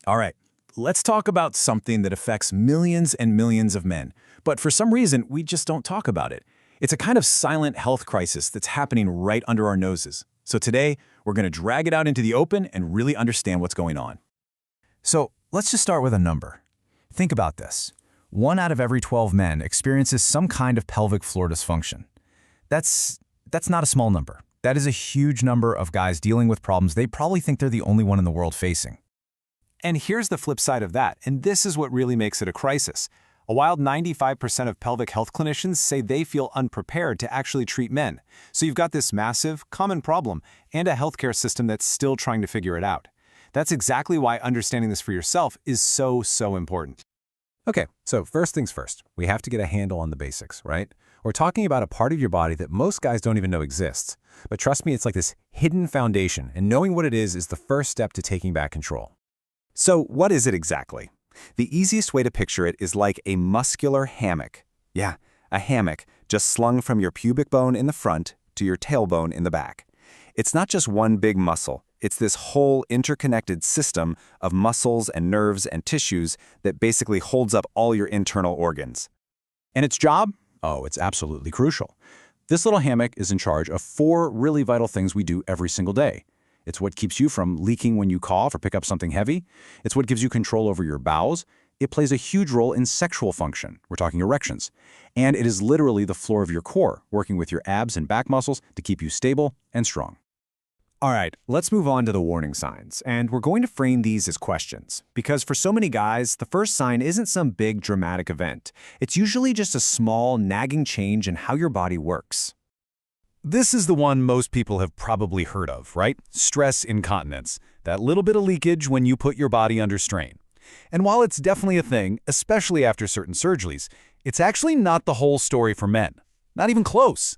All right, let's talk about something that affects millions and millions of men, but for some reason, we just don't talk about it. It's a kind of silent health crisis that's happening right under our noses. So today, we're going to drag it out into the open and really understand what's going on. So let's just start with a number. Think about this. 1 out of every 12 men experiences some kind of pelvic floor dysfunction. That's not a small number. That is a huge number of guys dealing with problems they probably think they're the only one in the world facing. And here's the flip side of that, and this is what really makes it a crisis. A wild 95% of pelvic health clinicians say they feel unprepared to actually treat men. So you've got this massive, common problem and a healthcare system that's still trying to figure it out. That's exactly why understanding this for yourself is so important. Okay, so first things first, we have to get a handle on the basics, right? We're talking about a part of your body that most guys don't even know exists. But trust me, it's like this hidden foundation, and knowing what it is the first step to taking back control. So what is it exactly? The easiest way to picture it is like a muscular hammock. Yeah, a hammock just slung from your pubic bone in the front to your tailbone in the back. It's not just one big muscle. It's this whole interconnected system of muscles and nerves and tissues that basically holds up all your internal organs. And its job? Oh, it's absolutely crucial. This little hammock is in charge of 4 really vital things we do every single day. It's what keeps you from leaking when you cough or pick up something heavy. It's what gives you control over your bowels. It plays a huge role in sexual function. We're talking erections. And it is literally the floor of your core, working with your abs and back muscles to keep you stable and strong. All right, let's move on to the warning signs, and we're going to frame these as questions. Because for so many guys, the first sign isn't some big dramatic event. It's usually just a small, nagging change in how your body works. This is the one most people have probably heard of, right? Stress incontinence. That little bit of leakage when you put your body under strain. And while it's definitely a thing, especially after certain surgeries, it's actually not the whole story for men. Not even close.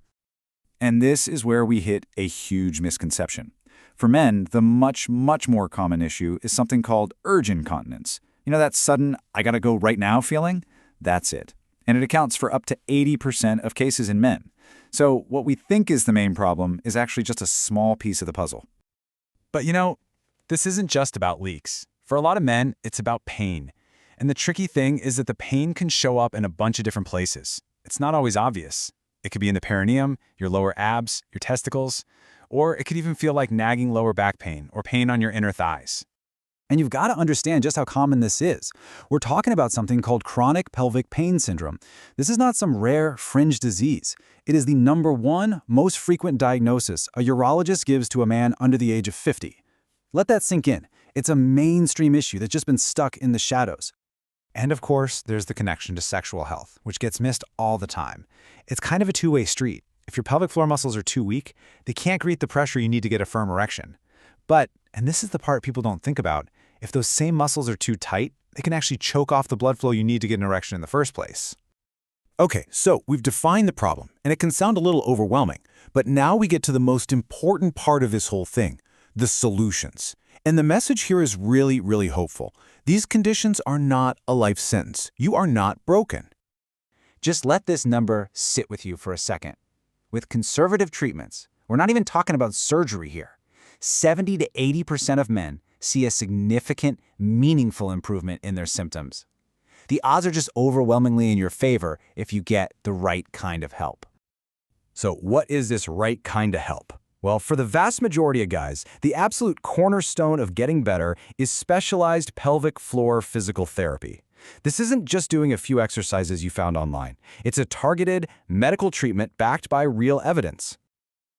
And this is where we hit a huge misconception. For men, the much more common issue is something called urge incontinence. You know that sudden, I gotta go right now feeling? That's it. And it accounts for up to 80% of cases in men. So what we think is the main problem is actually just a small piece of the puzzle. But you know, this isn't just about leaks. For a lot of men, it's about pain. And the tricky thing is that the pain can show up in a bunch of different places. It's not always obvious. It could be in the perineum, your lower abs, your testicles, or it could even feel like nagging lower back pain or pain on your inner thighs. And you've got to understand just how common this is. We're talking about something called chronic pelvic pain syndrome. This is not some rare fringe disease. It is the #1 most frequent diagnosis a urologist gives to a man under the age of 50. Let that sink in. It's a mainstream issue that's just been stuck in the shadows. And of course, there's the connection to sexual health, which gets missed all the time. It's kind of a two-way street. If your pelvic floor muscles are too weak, they can't greet the pressure you need to get a firm erection. But, and this is the part people don't think about, if those same muscles are too tight, they can actually choke off the blood flow you need to get an erection in the first place. Okay, so we've defined the problem, and it can sound a little overwhelming, but now we get to the most important part of this whole thing, the solutions. And the message here is really hopeful. These conditions are not a life sentence. You are not broken. Just let this number sit with you for a second. With conservative treatments, we're not even talking about surgery here. 70 to 80% of men see a significant, meaningful improvement in their symptoms. The odds are just overwhelmingly in your favor if you get the right kind of help. So what is this right kind of help? Well, for the vast majority of guys, the absolute cornerstone of getting better is specialized pelvic floor physical therapy. This isn't just doing a few exercises you found online. It's a targeted medical treatment backed by real evidence.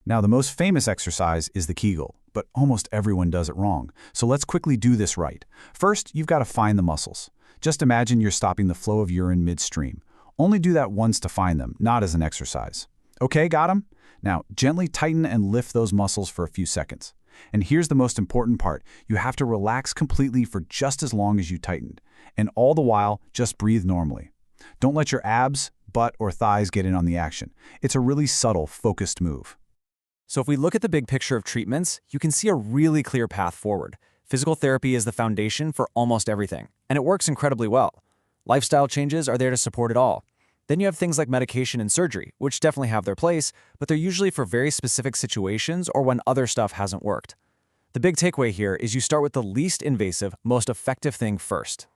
Now, the most famous exercise is the Kegel, but almost everyone does it wrong. So let's quickly do this right. First, you've got to find the muscles. Just imagine you're stopping the flow of urine midstream. Only do that once to find them, not as an exercise. Okay, got them? Now, gently tighten and lift those muscles for a few seconds. And here's the most important part. You have to relax completely for just as long as you tightened. And all the while, just breathe normally. Don't let your abs, butt, or thighs get in on the action. It's a really subtle, focused move. So if we look at the big picture of treatments, you can see a really clear path forward. Physical therapy is the foundation for almost everything, and it works incredibly well. Lifestyle changes are there to support it all. Then you have things like medication and surgery, which definitely have their place, but they're usually for very specific situations or when other stuff hasn't worked. The big takeaway here is you start with the least invasive, most effective thing first.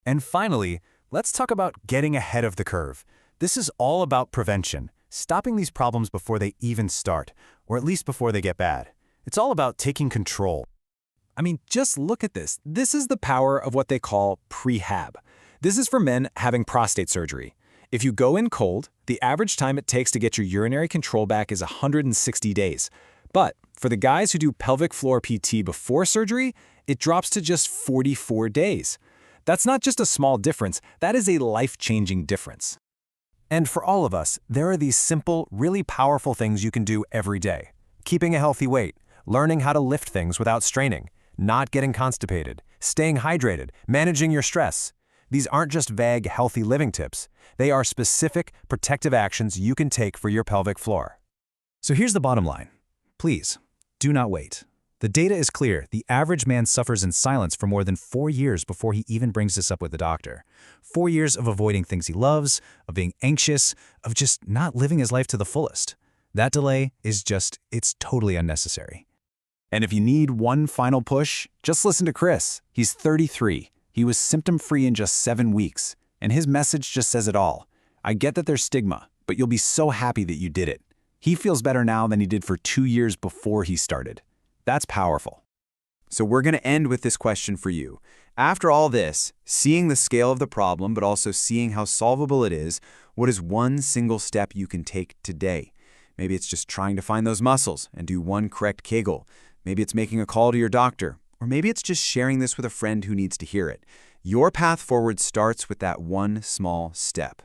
And finally, let's talk about getting ahead of the curve. This is all about prevention, stopping these problems before they even start, or at least before they get bad. It's all about taking control. I mean, just look at this. This is the power of what they call prehab. This is for men having prostate surgery. If you go in cold, the average time it takes to get your urinary control back is 160 days. But for the guys who do pelvic floor PT before surgery, it drops to just 44 days. That's not just a small difference, that is a life-changing difference. And for all of us, there are these simple, really powerful things you can do every day. Keeping a healthy weight, learning how to lift things without straining, not getting constipated, staying hydrated, managing your stress. These aren't just vague, healthy living tips. They are specific, protective actions you can take for your pelvic floor. So here's the bottom line. Please, do not wait. The data is clear. The average man suffers in silence for more than 4 years before he even brings this up with the doctor. 4 years of avoiding things he loves, of being anxious, of just not living his life to the fullest. That delay is it's totally unnecessary. And if you need one final push, just listen to Chris. He's 33. He was symptom-free in just 7 weeks. And his message just says it all. I get that there's stigma, but you'll be so happy that you did it. He feels better now than he did for 2 years before he started. That's powerful. So we're going to end with this question for you. After all this, seeing the scale of the problem, but also seeing how solvable it is, what is one single step you can take today? Maybe it's just trying to find those muscles and do one correct Kegel. Maybe it's making a call to your doctor. Or maybe it's just sharing this with a friend who needs to hear it. Your path forward starts with that one small step.